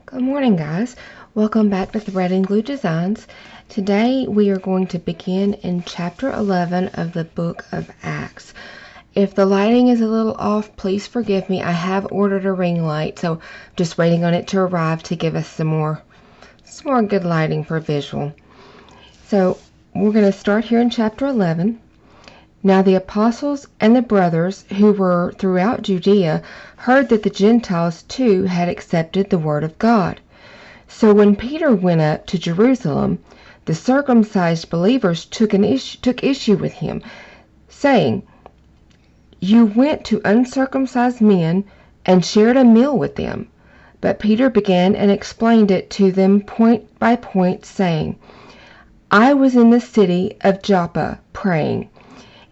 Good morning, guys. Welcome back to Thread and Glue Designs. Today we are going to begin in chapter 11 of the book of Acts. If the lighting is a little off, please forgive me. I have ordered a ring light, so just waiting on it to arrive to give us some more good lighting for visual. So we're going to start here in chapter 11. Now the apostles and the brothers who were throughout Judea heard that the Gentiles too had accepted the word of God. So when Peter went up to Jerusalem, the circumcised believers took issue with him, saying, "You went to uncircumcised men and shared a meal with them." But Peter began and explained it to them point by point, saying, "I was in the city of Joppa praying,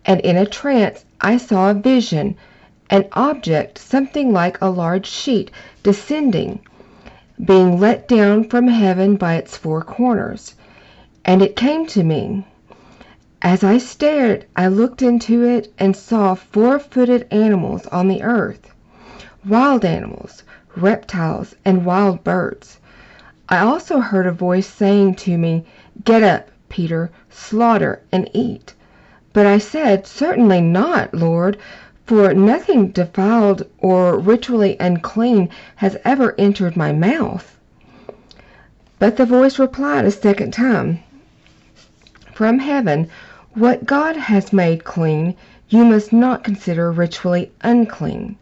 and in a trance I saw a vision, an object something like a large sheet descending, being let down from heaven by its four corners. And it came to me. As I stared, I looked into it and saw four-footed animals on the earth, wild animals, reptiles, and wild birds. I also heard a voice saying to me, 'Get up, Peter, slaughter and eat.' But I said, 'Certainly not, Lord, for nothing defiled or ritually unclean has ever entered my mouth.' But the voice replied a second time from heaven, 'What God has made clean, you must not consider ritually unclean.'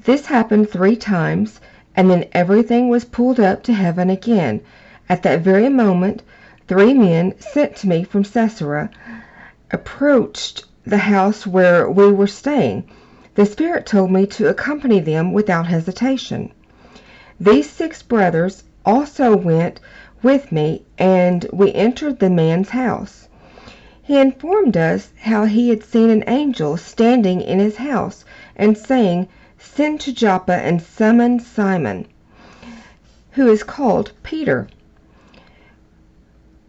This happened 3 times, and then everything was pulled up to heaven again. At that very moment, 3 men sent to me from Caesarea approached the house where we were staying. The Spirit told me to accompany them without hesitation. These 6 brothers also went with me, and we entered the man's house. He informed us how he had seen an angel standing in his house and saying, 'Send to Joppa and summon Simon, who is called Peter,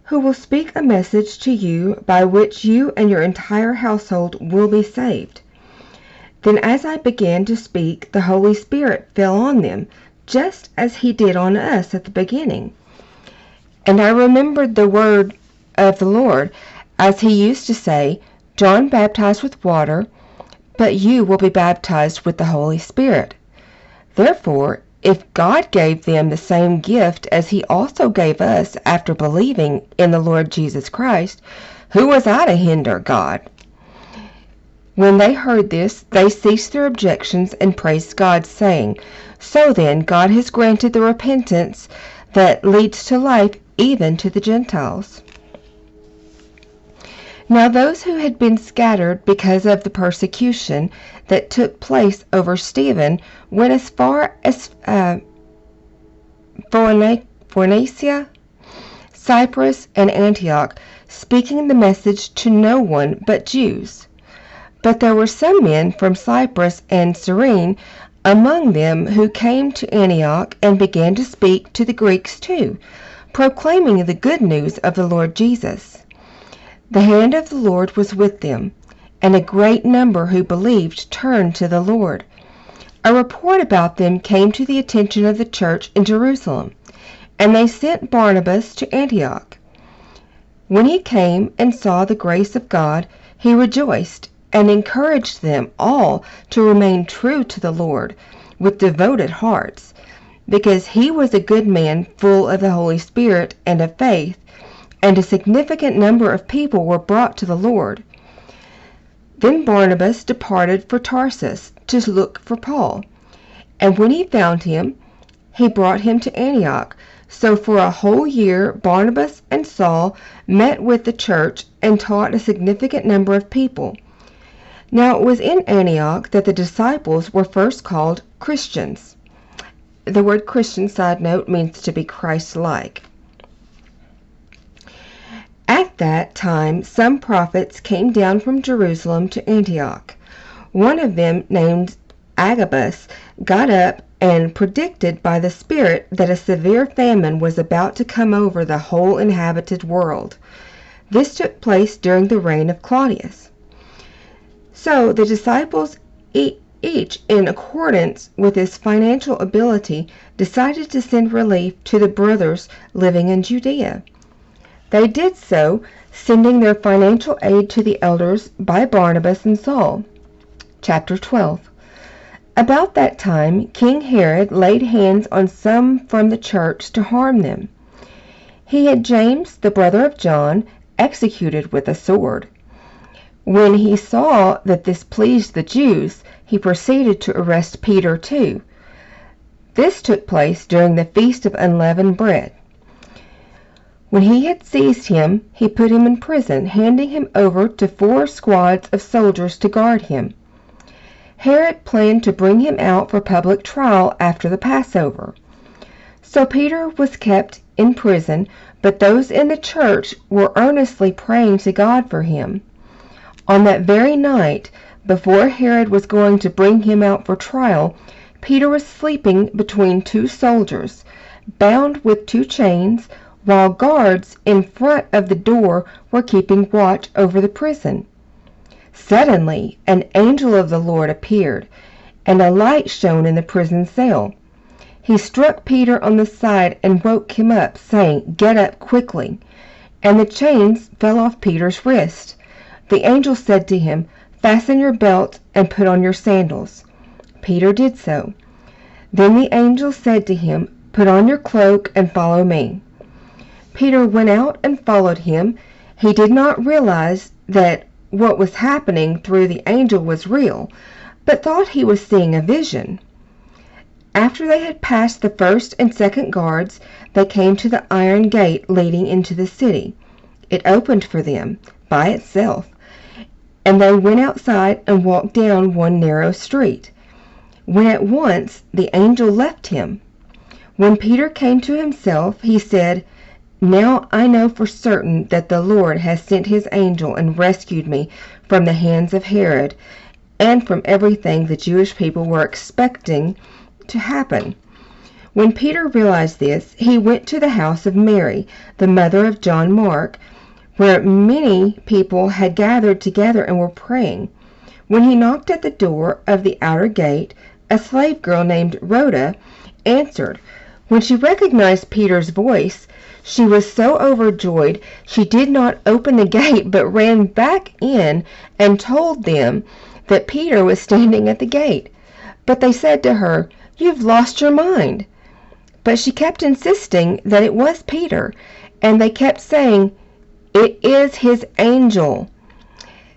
who will speak a message to you by which you and your entire household will be saved.' Then as I began to speak, the Holy Spirit fell on them, just as he did on us at the beginning. And I remembered the word of the Lord, as he used to say, 'John baptized with water, but you will be baptized with the Holy Spirit.' Therefore, if God gave them the same gift as he also gave us after believing in the Lord Jesus Christ, who was I to hinder God?" When they heard this, they ceased their objections and praised God, saying, "So then God has granted the repentance that leads to life even to the Gentiles." Now those who had been scattered because of the persecution that took place over Stephen went as far as Phoenicia, Cyprus, and Antioch, speaking the message to no one but Jews. But there were some men from Cyprus and Cyrene among them who came to Antioch and began to speak to the Greeks too, proclaiming the good news of the Lord Jesus. The hand of the Lord was with them, and a great number who believed turned to the Lord. A report about them came to the attention of the church in Jerusalem, and they sent Barnabas to Antioch. When he came and saw the grace of God, he rejoiced and encouraged them all to remain true to the Lord with devoted hearts, because he was a good man full of the Holy Spirit and of faith, and a significant number of people were brought to the Lord. Then Barnabas departed for Tarsus to look for Paul, and when he found him, he brought him to Antioch. So for a whole year Barnabas and Saul met with the church and taught a significant number of people. Now it was in Antioch that the disciples were first called Christians. The word Christian, side note, means to be Christ-like. At that time some prophets came down from Jerusalem to Antioch. One of them, named Agabus, got up and predicted by the Spirit that a severe famine was about to come over the whole inhabited world. This took place during the reign of Claudius. So the disciples Each, in accordance with his financial ability, decided to send relief to the brothers living in Judea. They did so, sending their financial aid to the elders by Barnabas and Saul. Chapter 12. About that time, King Herod laid hands on some from the church to harm them. He had James, the brother of John, executed with a sword. When he saw that this pleased the Jews, he proceeded to arrest Peter too. This took place during the Feast of Unleavened Bread. When he had seized him, he put him in prison, handing him over to 4 squads of soldiers to guard him. Herod planned to bring him out for public trial after the Passover. So Peter was kept in prison, but those in the church were earnestly praying to God for him. On that very night, before Herod was going to bring him out for trial, Peter was sleeping between 2 soldiers, bound with 2 chains, while guards in front of the door were keeping watch over the prison. Suddenly, an angel of the Lord appeared, and a light shone in the prison cell. He struck Peter on the side and woke him up, saying, "Get up quickly." And the chains fell off Peter's wrist. The angel said to him, "Fasten your belt and put on your sandals." Peter did so. Then the angel said to him, "Put on your cloak and follow me." Peter went out and followed him. He did not realize that what was happening through the angel was real, but thought he was seeing a vision. After they had passed the first and second guards, they came to the iron gate leading into the city. It opened for them by itself, and they went outside and walked down one narrow street, when at once the angel left him. When Peter came to himself, he said, "Now I know for certain that the Lord has sent his angel and rescued me from the hands of Herod and from everything the Jewish people were expecting to happen." When Peter realized this, he went to the house of Mary, the mother of John Mark, where many people had gathered together and were praying. When he knocked at the door of the outer gate, a slave girl named Rhoda answered. When she recognized Peter's voice, she was so overjoyed she did not open the gate but ran back in and told them that Peter was standing at the gate. But they said to her, "You've lost your mind." But she kept insisting that it was Peter, and they kept saying, "It is his angel."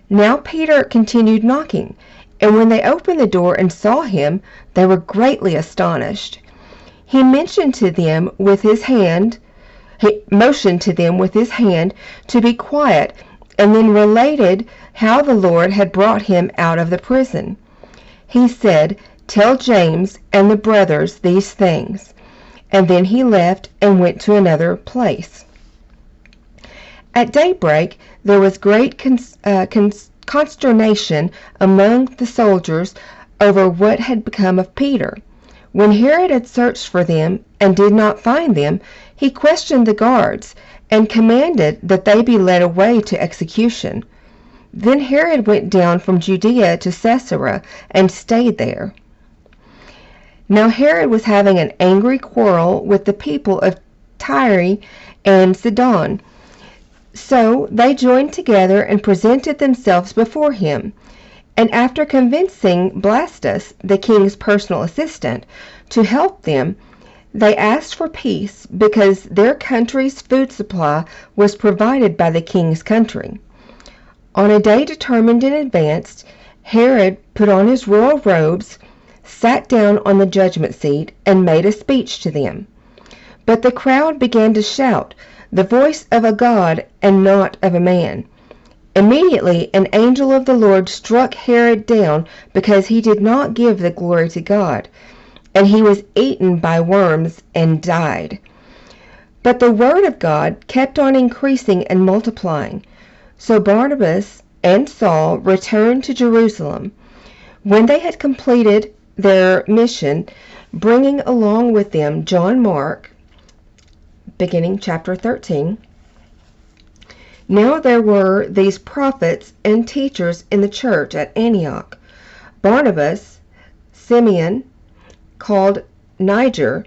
Now Peter continued knocking, and when they opened the door and saw him, they were greatly astonished. He motioned to them with his hand to be quiet, and then related how the Lord had brought him out of the prison. He said, "Tell James and the brothers these things." And then he left and went to another place. At daybreak there was great consternation among the soldiers over what had become of Peter. When Herod had searched for them and did not find them, he questioned the guards and commanded that they be led away to execution. Then Herod went down from Judea to Caesarea and stayed there. Now Herod was having an angry quarrel with the people of Tyre and Sidon. So they joined together and presented themselves before him. And after convincing Blastus, the king's personal assistant, to help them, they asked for peace because their country's food supply was provided by the king's country. On a day determined in advance, Herod put on his royal robes, sat down on the judgment seat, and made a speech to them. But the crowd began to shout, "The voice of a god and not of a man." Immediately an angel of the Lord struck Herod down because he did not give the glory to God, and he was eaten by worms and died. But the word of God kept on increasing and multiplying. So Barnabas and Saul returned to Jerusalem. When they had completed their mission, bringing along with them John Mark, beginning chapter 13, now there were these prophets and teachers in the church at Antioch: Barnabas, Simeon, called Niger,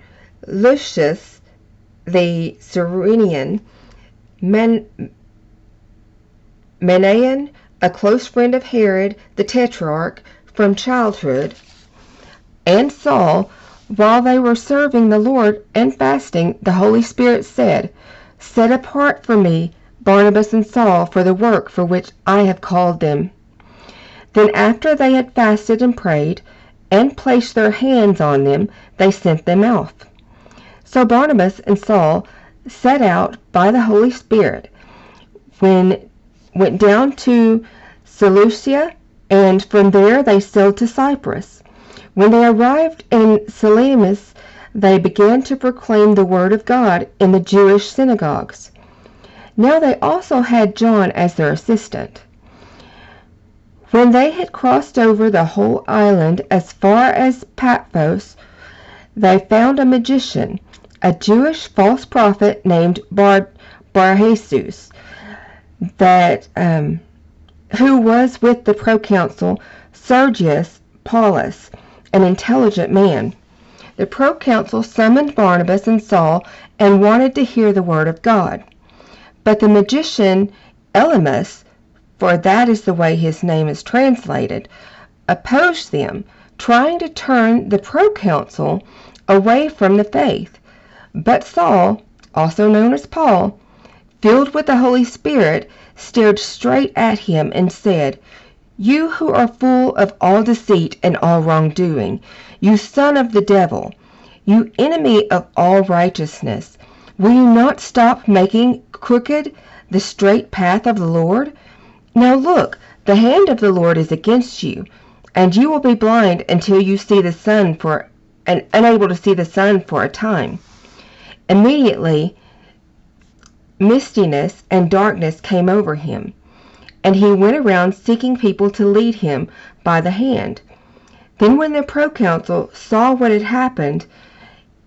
Lucius the Cyrenian, Manaen, a close friend of Herod the Tetrarch from childhood, and Saul. While they were serving the Lord and fasting, the Holy Spirit said, "Set apart for me Barnabas and Saul for the work for which I have called them." Then after they had fasted and prayed, and placed their hands on them, they sent them off. So Barnabas and Saul set out by the Holy Spirit, went down to Seleucia, and from there they sailed to Cyprus. When they arrived in Salamis, they began to proclaim the word of God in the Jewish synagogues. Now they also had John as their assistant. When they had crossed over the whole island as far as Paphos, they found a magician, a Jewish false prophet named Bar-Jesus, who was with the proconsul Sergius Paulus, an intelligent man. The proconsul summoned Barnabas and Saul and wanted to hear the word of God. But the magician Elymas, for that is the way his name is translated, opposed them, trying to turn the proconsul away from the faith. But Saul, also known as Paul, filled with the Holy Spirit, stared straight at him and said, "You who are full of all deceit and all wrongdoing, you son of the devil, you enemy of all righteousness, will you not stop making crooked the straight path of the Lord? Now look, the hand of the Lord is against you, and you will be blind until you see the sun and unable to see the sun for a time." Immediately, mistiness and darkness came over him, and he went around seeking people to lead him by the hand. Then when the proconsul saw what had happened,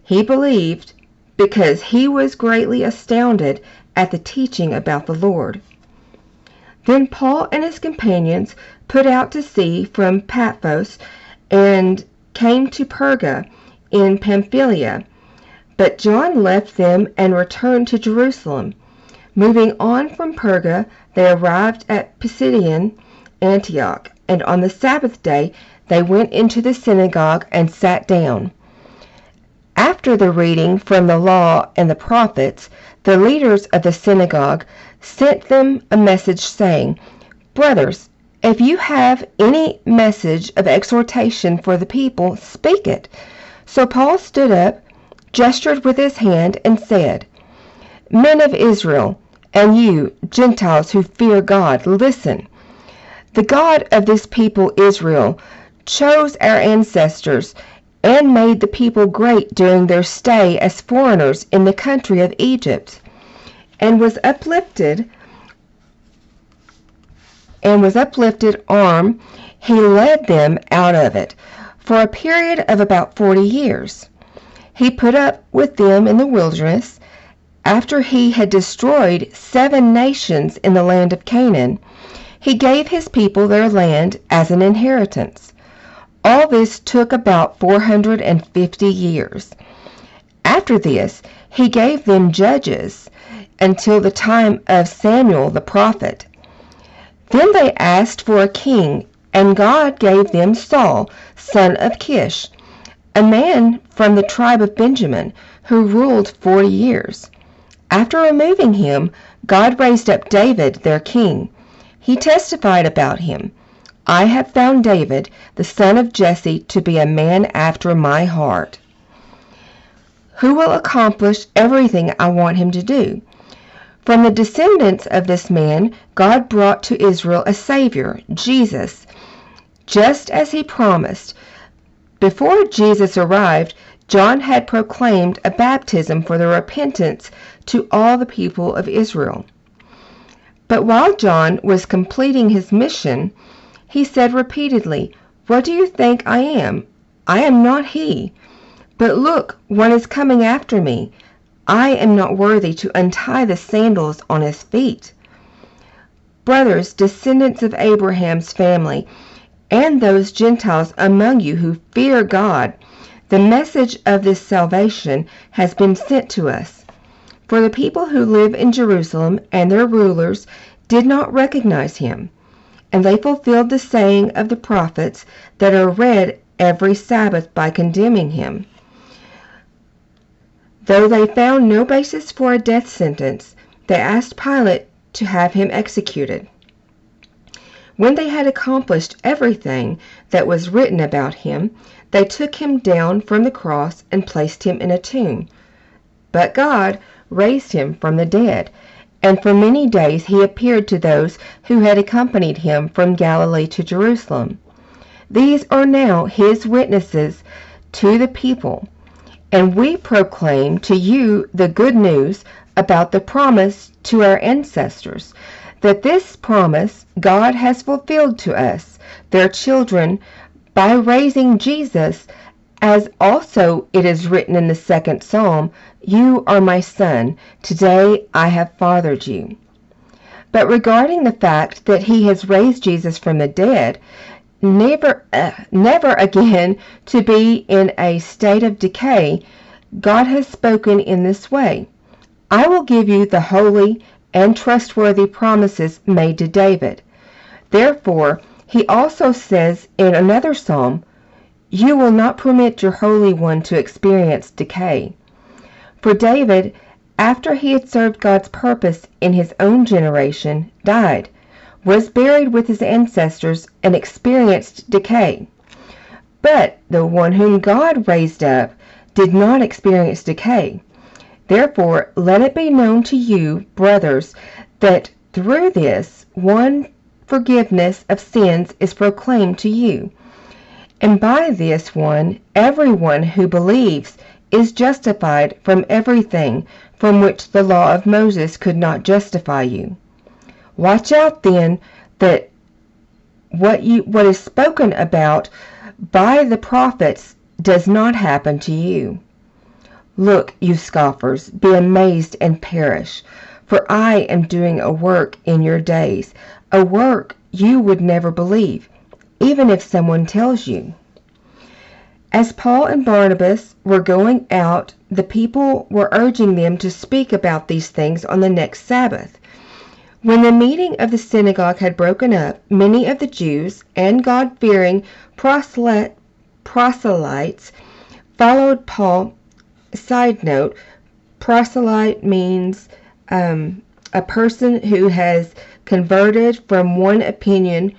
he believed, because he was greatly astounded at the teaching about the Lord. Then Paul and his companions put out to sea from Paphos and came to Perga in Pamphylia. But John left them and returned to Jerusalem. Moving on from Perga, they arrived at Pisidian Antioch, and on the Sabbath day they went into the synagogue and sat down. After the reading from the law and the prophets, the leaders of the synagogue sent them a message saying, "Brothers, if you have any message of exhortation for the people, speak it." So Paul stood up, gestured with his hand, and said, "Men of Israel, and you, Gentiles who fear God, listen. The God of this people Israel chose our ancestors and made the people great during their stay as foreigners in the country of Egypt, and was uplifted arm, he led them out of it for a period of about 40 years. He put up with them in the wilderness after he had destroyed 7 nations in the land of Canaan. He gave his people their land as an inheritance. All this took about 450 years. After this, he gave them judges until the time of Samuel the prophet. Then they asked for a king, and God gave them Saul, son of Kish, a man from the tribe of Benjamin, who ruled 40 years. After removing him, God raised up David, their king. He testified about him, "I have found David, the son of Jesse, to be a man after my heart, who will accomplish everything I want him to do." From the descendants of this man, God brought to Israel a Savior, Jesus, just as he promised. Before Jesus arrived, John had proclaimed a baptism for the repentance to all the people of Israel. But while John was completing his mission, he said repeatedly, "What do you think I am? I am not he. But look, one is coming after me. I am not worthy to untie the sandals on his feet." Brothers, descendants of Abraham's family, and those Gentiles among you who fear God, the message of this salvation has been sent to us. For the people who live in Jerusalem and their rulers did not recognize him, and they fulfilled the saying of the prophets that are read every Sabbath by condemning him. Though they found no basis for a death sentence, they asked Pilate to have him executed. When they had accomplished everything that was written about him, they took him down from the cross and placed him in a tomb. But God raised him from the dead, and for many days he appeared to those who had accompanied him from Galilee to Jerusalem. These are now his witnesses to the people, and we proclaim to you the good news about the promise to our ancestors, that this promise God has fulfilled to us, their children, by raising Jesus, as also it is written in the 2nd Psalm, "You are my son, today I have fathered you." But regarding the fact that he has raised Jesus from the dead, never again to be in a state of decay, God has spoken in this way: "I will give you the holy and trustworthy promises made to David." Therefore, he also says in another psalm, "You will not permit your Holy One to experience decay." For David, after he had served God's purpose in his own generation, died, was buried with his ancestors, and experienced decay. But the one whom God raised up did not experience decay. Therefore, let it be known to you, brothers, that through this one forgiveness of sins is proclaimed to you. And by this one, everyone who believes is justified from everything from which the law of Moses could not justify you. Watch out then that what is spoken about by the prophets does not happen to you. Look, you scoffers, be amazed and perish, for I am doing a work in your days, a work you would never believe, even if someone tells you. As Paul and Barnabas were going out, the people were urging them to speak about these things on the next Sabbath. When the meeting of the synagogue had broken up, many of the Jews and God-fearing proselytes followed Paul. Side note, proselyte means a person who has converted from one opinion,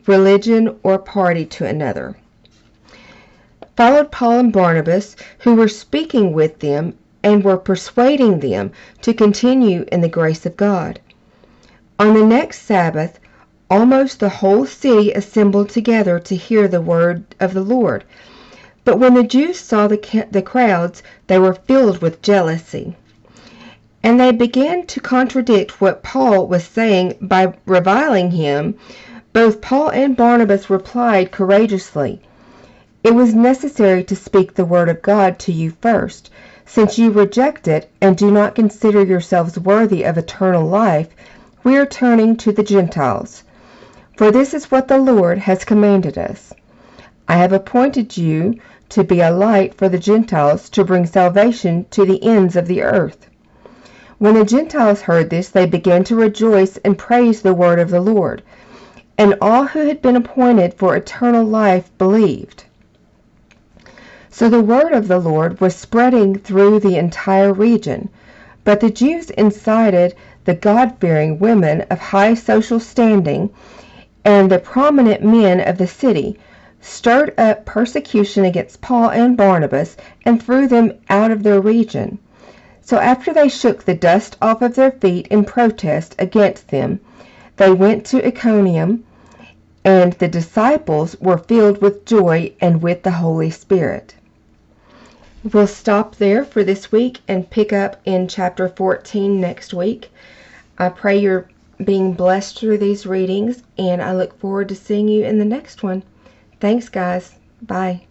religion, or party to another. Followed Paul and Barnabas, who were speaking with them and were persuading them to continue in the grace of God. On the next Sabbath, almost the whole city assembled together to hear the word of the Lord. But when the Jews saw the crowds, they were filled with jealousy. And they began to contradict what Paul was saying by reviling him. Both Paul and Barnabas replied courageously, "It was necessary to speak the word of God to you first. Since you reject it and do not consider yourselves worthy of eternal life, we are turning to the Gentiles. For this is what the Lord has commanded us. I have appointed you to be a light for the Gentiles, to bring salvation to the ends of the earth." When the Gentiles heard this, they began to rejoice and praise the word of the Lord. And all who had been appointed for eternal life believed. So the word of the Lord was spreading through the entire region. But the Jews incited the God-fearing women of high social standing and the prominent men of the city, stirred up persecution against Paul and Barnabas, and threw them out of their region. So after they shook the dust off of their feet in protest against them, they went to Iconium, and the disciples were filled with joy and with the Holy Spirit. We'll stop there for this week and pick up in chapter 14 next week. I pray you're being blessed through these readings, and I look forward to seeing you in the next one. Thanks, guys. Bye.